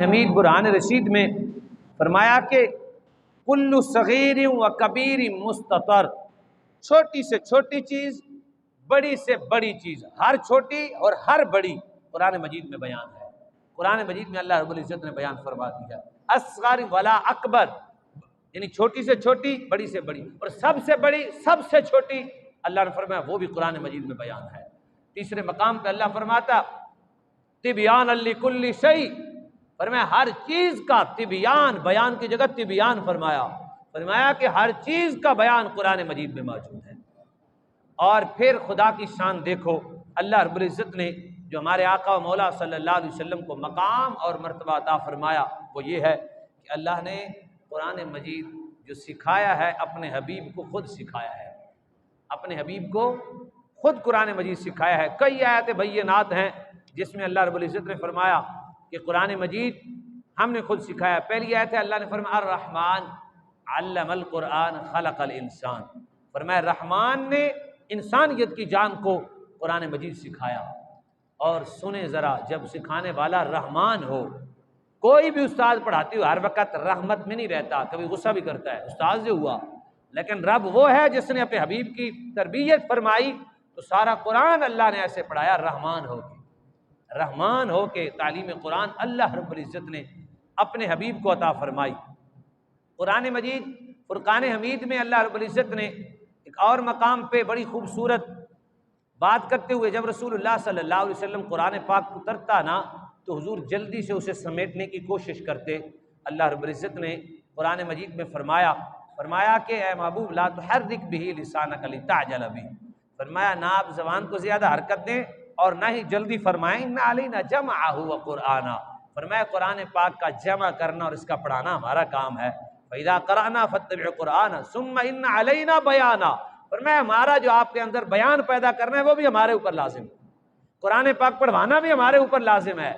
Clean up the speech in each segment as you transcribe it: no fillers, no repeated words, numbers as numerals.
حمید برہان رشید میں فرمایا کہ کل صغیر و کبیر مستطر، چھوٹی سے چھوٹی چیز، بڑی سے بڑی چیز، ہر چھوٹی اور ہر بڑی قرآن مجید میں بیان ہے۔ قرآن مجید میں اللہ رب العزت نے بیان فرما دیا اصغر ولا اکبر، یعنی چھوٹی سے چھوٹی، بڑی سے بڑی، اور سب سے بڑی، سب سے چھوٹی اللہ نے فرمایا وہ بھی قرآن مجید میں بیان ہے۔ تیسرے مقام پہ اللہ فرماتا تبیان لکل شیء، فرمایا ہر چیز کا تبیان، بیان کی جگہ تبیان فرمایا کہ ہر چیز کا بیان قرآن مجید میں موجود ہے۔ اور پھر خدا کی شان دیکھو، اللہ رب العزت نے جو ہمارے آقا و مولا صلی اللہ علیہ وسلم کو مقام اور مرتبہ عطا فرمایا وہ یہ ہے کہ اللہ نے قرآن مجید جو سکھایا ہے اپنے حبیب کو خود سکھایا ہے، اپنے حبیب کو خود قرآن مجید سکھایا ہے۔ کئی آیات بینات ہیں جس میں اللہ رب العزت نے فرمایا کہ قرآن مجید ہم نے خود سکھایا۔ پہلی آیت ہے اللہ نے فرمایا الرحمن علم القرآن خلق الانسان، فرمایا رحمان نے انسانیت کی جان کو قرآن مجید سکھایا۔ اور سنیں ذرا، جب سکھانے والا رحمان ہو، کوئی بھی استاد پڑھاتی ہو ہر وقت رحمت میں نہیں رہتا، کبھی غصہ بھی کرتا ہے، استاد سے ہوا، لیکن رب وہ ہے جس نے اپنے حبیب کی تربیت فرمائی تو سارا قرآن اللہ نے ایسے پڑھایا رحمان ہو کے تعلیم قرآن اللہ رب العزت نے اپنے حبیب کو عطا فرمائی۔ قرآن مجید فرقان حمید میں اللہ رب العزت نے ایک اور مقام پہ بڑی خوبصورت بات کرتے ہوئے، جب رسول اللہ صلی اللہ علیہ وسلم قرآن پاک اترتا نا تو حضور جلدی سے اسے سمیٹنے کی کوشش کرتے۔ اللہ رب العزت نے قرآن مجید میں فرمایا کہ اے محبوب لا تحرک بہ لسانک لتعجل بہ، فرمایا نہ آپ زبان کو زیادہ حرکت دیں اور نہ ہی جلدی فرمائیں، ان علینا جمعہ وقرآنہ، فرمایا قرآن پاک کا جمع کرنا اور اس کا پڑھانا ہمارا کام ہے۔ فَإِذَا قَرَأْنَا فَاتَّبِعْ قُرْآنَ ثُمَّ إِنَّ عَلَيْنَا بَيَانًا، فرمایا ہمارا جو آپ کے اندر بیان پیدا کرنا ہے وہ بھی ہمارے اوپر لازم ہے، قرآن پاک پڑھوانا بھی ہمارے اوپر لازم ہے۔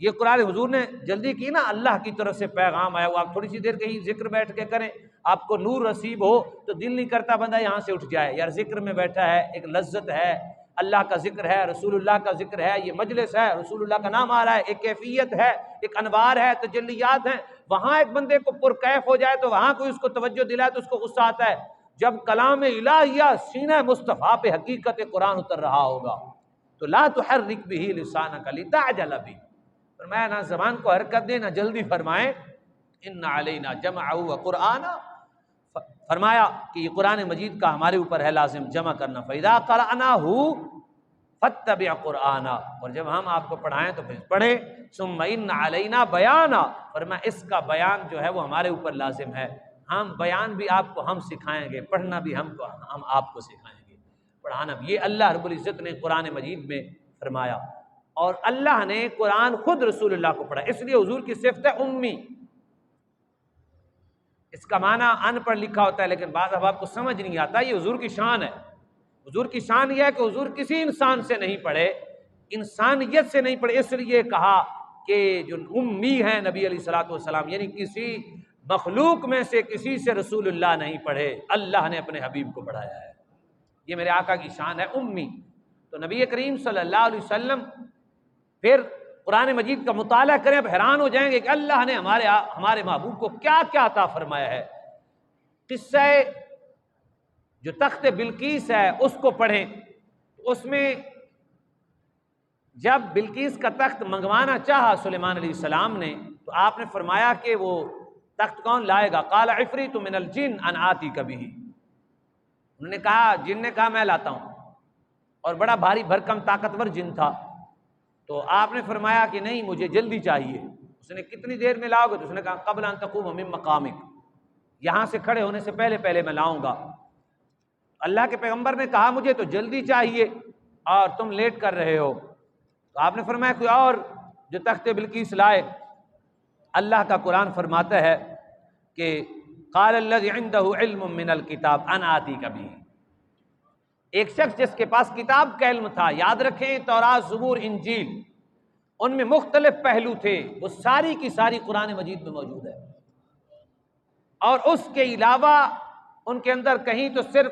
یہ قرآن حضور نے جلدی کی نا، اللہ کی طرف سے پیغام آیا، وہ آپ تھوڑی سی دیر کہیں ذکر بیٹھ کے کریں، آپ کو نور نصیب ہو تو دل نہیں کرتا بندہ یہاں سے اٹھ جائے، یار ذکر میں بیٹھا ہے، ایک لذت ہے، اللہ کا ذکر ہے، رسول اللہ کا ذکر ہے، یہ مجلس ہے، رسول اللہ کا نام آ رہا ہے، ایک کیفیت ہے، ایک انوار ہے، تجلیات ہیں، وہاں ایک بندے کو پرکیف ہو جائے تو وہاں کوئی اس کو توجہ دلائے تو اس کو غصہ آتا ہے۔ جب کلام الہیہ سینہ مصطفیٰ پہ حقیقت قرآن اتر رہا ہوگا تو لا تحرک بہ لسانک لتعجل بہ، فرمایا نہ زبان کو حرکت دیں نہ جلدی فرمائیں، ان علینا جمعہ وقرآنہ، فرمایا کہ یہ قرآن مجید کا ہمارے اوپر ہے لازم جمع کرنا۔ فَإِذَا قَرَأْنَاهُ فَاتَّبِعْ قُرْآنَا، اور جب ہم آپ کو پڑھائیں تو پھر پڑھیں، ثُمَّ إِنَّ عَلَيْنَا بَيَانًا، فرمایا اس کا بیان جو ہے وہ ہمارے اوپر لازم ہے، ہم بیان بھی آپ کو ہم سکھائیں گے، پڑھنا بھی ہم آپ کو سکھائیں گے، پڑھانا بھی۔ یہ اللہ رب العزت نے قرآن مجید میں فرمایا، اور اللہ نے قرآن خود رسول اللہ کو پڑھا، اس لیے حضور کی صفت ہے امی۔ اس کا معنی ان پڑھ لکھا ہوتا ہے لیکن بعض احباب کو سمجھ نہیں آتا، یہ حضور کی شان ہے۔ حضور کی شان یہ ہے کہ حضور کسی انسان سے نہیں پڑھے، انسانیت سے نہیں پڑھے، اس لیے کہا کہ جو امی ہیں نبی علیہ الصلوۃ والسلام، یعنی کسی مخلوق میں سے کسی سے رسول اللہ نہیں پڑھے، اللہ نے اپنے حبیب کو پڑھایا ہے، یہ میرے آقا کی شان ہے امی۔ تو نبی کریم صلی اللہ علیہ وسلم پھر قرآن مجید کا مطالعہ کریں، اب حیران ہو جائیں گے کہ اللہ نے ہمارے محبوب کو کیا کیا عطا فرمایا ہے۔ قصہ جو تخت بلقیس ہے اس کو پڑھیں، اس میں جب بلقیس کا تخت منگوانا چاہا سلیمان علیہ السلام نے تو آپ نے فرمایا کہ وہ تخت کون لائے گا؟ قال عفریت من الجن ان آتیک بہ، انہوں نے کہا، جن نے کہا میں لاتا ہوں، اور بڑا بھاری بھرکم طاقتور جن تھا، تو آپ نے فرمایا کہ نہیں مجھے جلدی چاہیے۔ اس نے کتنی دیر میں لاؤ گے؟ تو اس نے کہا قبل ان تقوم من مقامک، یہاں سے کھڑے ہونے سے پہلے میں لاؤں گا۔ اللہ کے پیغمبر نے کہا مجھے تو جلدی چاہیے اور تم لیٹ کر رہے ہو، تو آپ نے فرمایا کوئی اور جو تخت بلقیس لائے۔ اللہ کا قرآن فرماتا ہے کہ قال الذی عندہ علم من الکتاب انا آتیک بہ، ایک شخص جس کے پاس کتاب کا علم تھا، یاد رکھیں تورات، زبور، انجیل، ان میں مختلف پہلو تھے، وہ ساری کی ساری قرآن مجید میں موجود ہے، اور اس کے علاوہ ان کے اندر کہیں تو صرف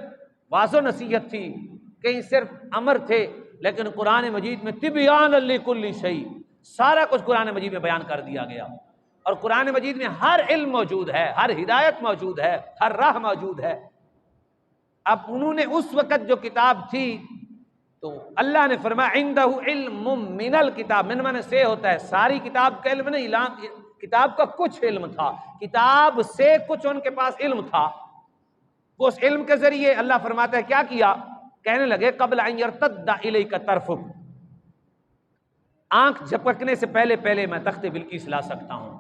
واضح و نصیحت تھی، کہیں صرف امر تھے، لیکن قرآن مجید میں تبیان لکل شیء، سارا کچھ قرآن مجید میں بیان کر دیا گیا۔ اور قرآن مجید میں ہر علم موجود ہے، ہر ہدایت موجود ہے، ہر راہ موجود ہے۔ اب انہوں نے اس وقت جو کتاب تھی تو اللہ نے فرمایا عندہ علم من الکتاب، من معنی سے ہوتا ہے ساری کتاب کا علم نہیں، کتاب کا کچھ علم تھا، کتاب سے کچھ ان کے پاس علم تھا۔ وہ اس علم کے ذریعے اللہ فرماتا ہے کیا کیا، کہنے لگے قبل ان یرتد الیک طرفک، آنکھ جھپکنے سے پہلے پہلے میں تخت بلقیس لا سکتا ہوں۔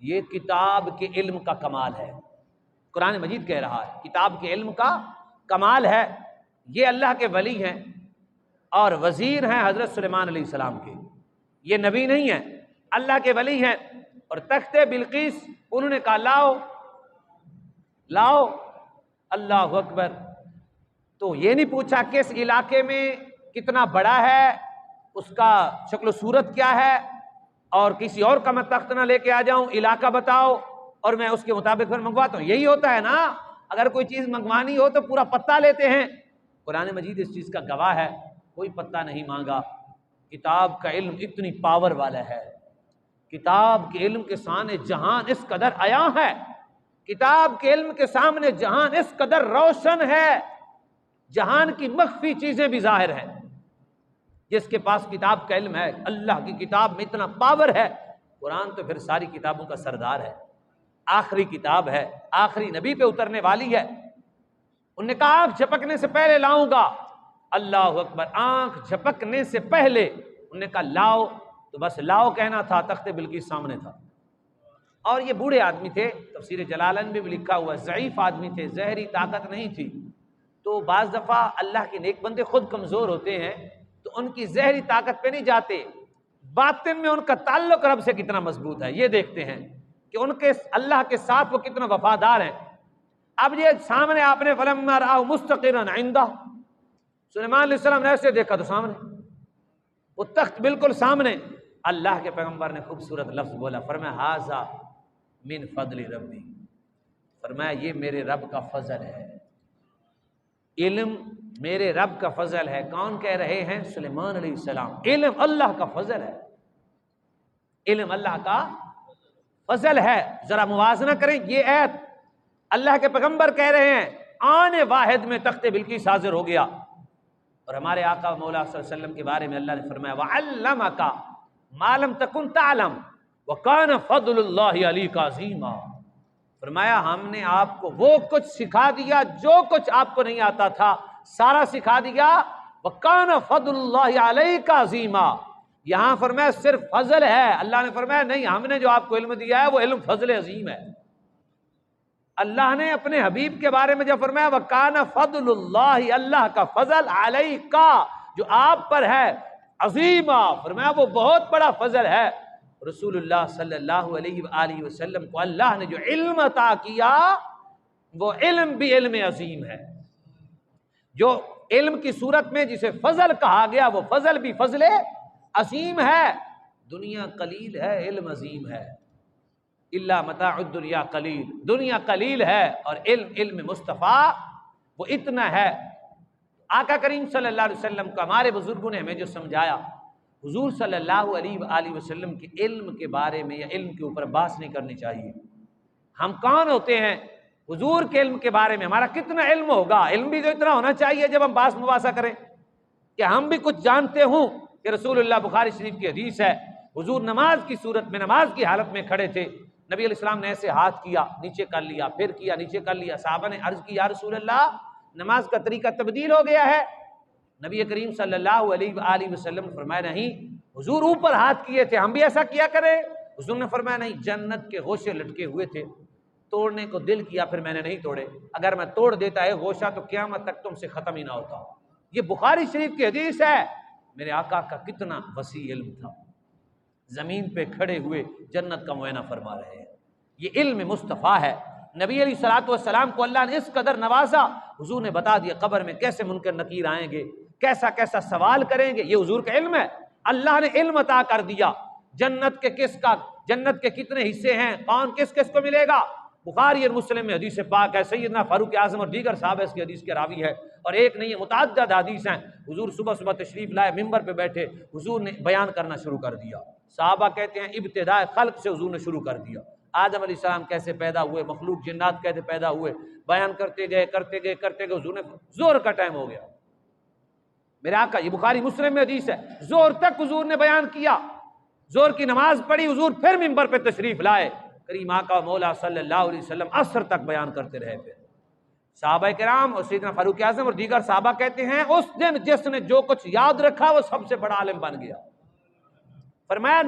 یہ کتاب کے علم کا کمال ہے، قرآن مجید کہہ رہا ہے کتاب کے علم کا کمال ہے۔ یہ اللہ کے ولی ہیں اور وزیر ہیں حضرت سلیمان علیہ السلام کے، یہ نبی نہیں ہیں، اللہ کے ولی ہیں۔ اور تخت بلقیس انہوں نے کہا لاؤ لاؤ، اللہ اکبر۔ تو یہ نہیں پوچھا کس علاقے میں کتنا بڑا ہے، اس کا شکل و صورت کیا ہے، اور کسی اور کا میں تخت نہ لے کے آ جاؤں، علاقہ بتاؤ اور میں اس کے مطابق پھر منگواتا ہوں۔ یہی ہوتا ہے نا، اگر کوئی چیز منگوانی ہو تو پورا پتہ لیتے ہیں۔ قرآن مجید اس چیز کا گواہ ہے، کوئی پتہ نہیں مانگا۔ کتاب کا علم اتنی پاور والا ہے، کتاب کے علم کے سامنے جہان اس قدر عیاں ہے، کتاب کے علم کے سامنے جہان اس قدر روشن ہے، جہان کی مخفی چیزیں بھی ظاہر ہیں۔ جس کے پاس کتاب کا علم ہے، اللہ کی کتاب میں اتنا پاور ہے۔ قرآن تو پھر ساری کتابوں کا سردار ہے، آخری کتاب ہے، آخری نبی پہ اترنے والی ہے۔ انہوں نے کہا آنکھ جھپکنے سے پہلے لاؤں گا، اللہ اکبر، آنکھ جھپکنے سے پہلے انہوں نے کہا لاؤ، تو بس لاؤ کہنا تھا، تخت بلقیس سامنے تھا۔ اور یہ بوڑھے آدمی تھے، تفسیر جلالین میں بھی لکھا ہوا، ضعیف آدمی تھے، ظاہری طاقت نہیں تھی۔ تو بعض دفعہ اللہ کے نیک بندے خود کمزور ہوتے ہیں تو ان کی ظاہری طاقت پہ نہیں جاتے، باطن میں ان کا تعلق رب سے کتنا مضبوط ہے یہ دیکھتے ہیں کہ ان کے اللہ کے ساتھ وہ کتنا وفادار ہیں۔ اب یہ سامنے آپ نے فلما رآہ مستقرا عنده، سلیمان علیہ السلام نے ایسے دیکھا تو سامنے وہ تخت بالکل سامنے۔ اللہ کے پیغمبر نے خوبصورت لفظ بولا، فرمایا ھذا من فضل ربی، فرمایا یہ میرے رب کا فضل ہے، علم میرے رب کا فضل ہے۔ کون کہہ رہے ہیں؟ سلیمان علیہ السلام۔ علم اللہ کا فضل ہے، علم اللہ کا فضل ہے۔ ذرا موازنہ کریں، یہ ایت اللہ کے پیغمبر کہہ رہے ہیں، آنے واحد میں تخت بلقیس حاضر ہو گیا۔ اور ہمارے آقا مولا صلی اللہ علیہ وسلم کے بارے میں اللہ نے فرمایا وَعَلَّمَكَ مَا لَمْ تَكُنْ تَعْلَمْ وَكَانَ فَضْلُ اللَّهِ عَلَيْكَ عَظِيمًا، فرمایا ہم نے آپ کو وہ کچھ سکھا دیا جو کچھ آپ کو نہیں آتا تھا، سارا سکھا دیا۔ وَكَانَ فَضْلُ اللَّهِ عَلَيْكَ عَظِيمًا، یہاں فرمایا صرف فضل ہے، اللہ نے فرمایا نہیں، ہم نے جو آپ کو علم دیا ہے وہ علم فضل عظیم ہے۔ اللہ نے اپنے حبیب کے بارے میں جب فرمایا وَكَانَ فَضْلُ اللَّهِ، اللہ کا فضل عَلَيْكَ جو آپ پر ہے، عظیمہ، فرمایا وہ بہت بڑا فضل ہے۔ رسول اللہ صلی اللہ علیہ وآلہ وسلم کو اللہ نے جو علم عطا کیا وہ علم بھی علم عظیم ہے۔ جو علم کی صورت میں جسے فضل کہا گیا وہ فضل بھی فضل عظیم ہے۔ دنیا قلیل ہے، علم عظیم ہے۔ الا متاع الدنیا قلیل، دنیا قلیل ہے اور علم مصطفیٰ وہ اتنا ہے۔ آقا کریم صلی اللہ علیہ وسلم کو ہمارے بزرگوں نے ہمیں جو سمجھایا، حضور صلی اللہ علیہ وآلہ وسلم کے علم کے بارے میں یا علم کے اوپر بحث نہیں کرنی چاہیے۔ ہم کون ہوتے ہیں؟ حضور کے علم کے بارے میں ہمارا کتنا علم ہوگا؟ علم بھی تو اتنا ہونا چاہیے جب ہم بحث مباحثہ کریں کہ ہم بھی کچھ جانتے ہوں کہ رسول اللہ، بخاری شریف کی حدیث ہے، حضور نماز کی صورت میں، نماز کی حالت میں کھڑے تھے، نبی علیہ السلام نے ایسے ہاتھ کیا، نیچے کر لیا، پھر کیا، نیچے کر لیا۔ صحابہ نے عرض کی یا رسول اللہ نماز کا طریقہ تبدیل ہو گیا ہے؟ نبی کریم صلی اللہ علیہ وآلہ وسلم نے فرمایا نہیں، حضور اوپر ہاتھ کیے تھے، ہم بھی ایسا کیا کریں؟ حضور نے فرمایا نہیں، جنت کے گوشے لٹکے ہوئے تھے، توڑنے کو دل کیا پھر میں نے نہیں توڑے، اگر میں توڑ دیتا ہے گوشہ تو قیامت تک تم سے ختم ہی نہ ہوتا۔ یہ بخاری شریف کی حدیث ہے۔ میرے آقا کا کتنا وسیع علم تھا، زمین پہ کھڑے ہوئے جنت کا معائنہ فرما رہے ہیں۔ یہ علم مصطفیٰ ہے۔ نبی علیہ الصلوۃ والسلام کو اللہ نے اس قدر نوازا، حضور نے بتا دیا قبر میں کیسے منکر نکیر آئیں گے، کیسا کیسا سوال کریں گے، یہ حضور کا علم ہے۔ اللہ نے علم عطا کر دیا، جنت کے کتنے حصے ہیں، کون کس کس کو ملے گا۔ بخاری اور مسلم میں حدیث پاک ہے، سیدنا فاروق اعظم اور دیگر صحابہ اس کی حدیث کے راوی ہے، اور ایک نہیں متعدد حدیث ہیں۔ حضور صبح صبح تشریف لائے، ممبر پہ بیٹھے، حضور نے بیان کرنا شروع کر دیا، صحابہ کہتے ہیں ابتداء خلق سے حضور نے شروع کر دیا، آدم علیہ السلام کیسے پیدا ہوئے، مخلوق جنات کیسے پیدا ہوئے، بیان کرتے گئے حضور نے زور کا ٹائم ہو گیا۔ میرے آقا، یہ بخاری مسلم میں حدیث ہے، زور تک حضور نے بیان کیا، زور کی نماز پڑھی حضور، پھر منبر پہ تشریف لائے، کریم آقا مولا صلی اللہ علیہ وسلم عصر تک بیان کرتے رہے۔ پھر صحابہ کرام اور سیدنا فاروق اعظم اور دیگر صحابہ کہتے ہیں اس دن جس نے جو کچھ یاد رکھا وہ سب سے بڑا عالم بن گیا۔ فرمایا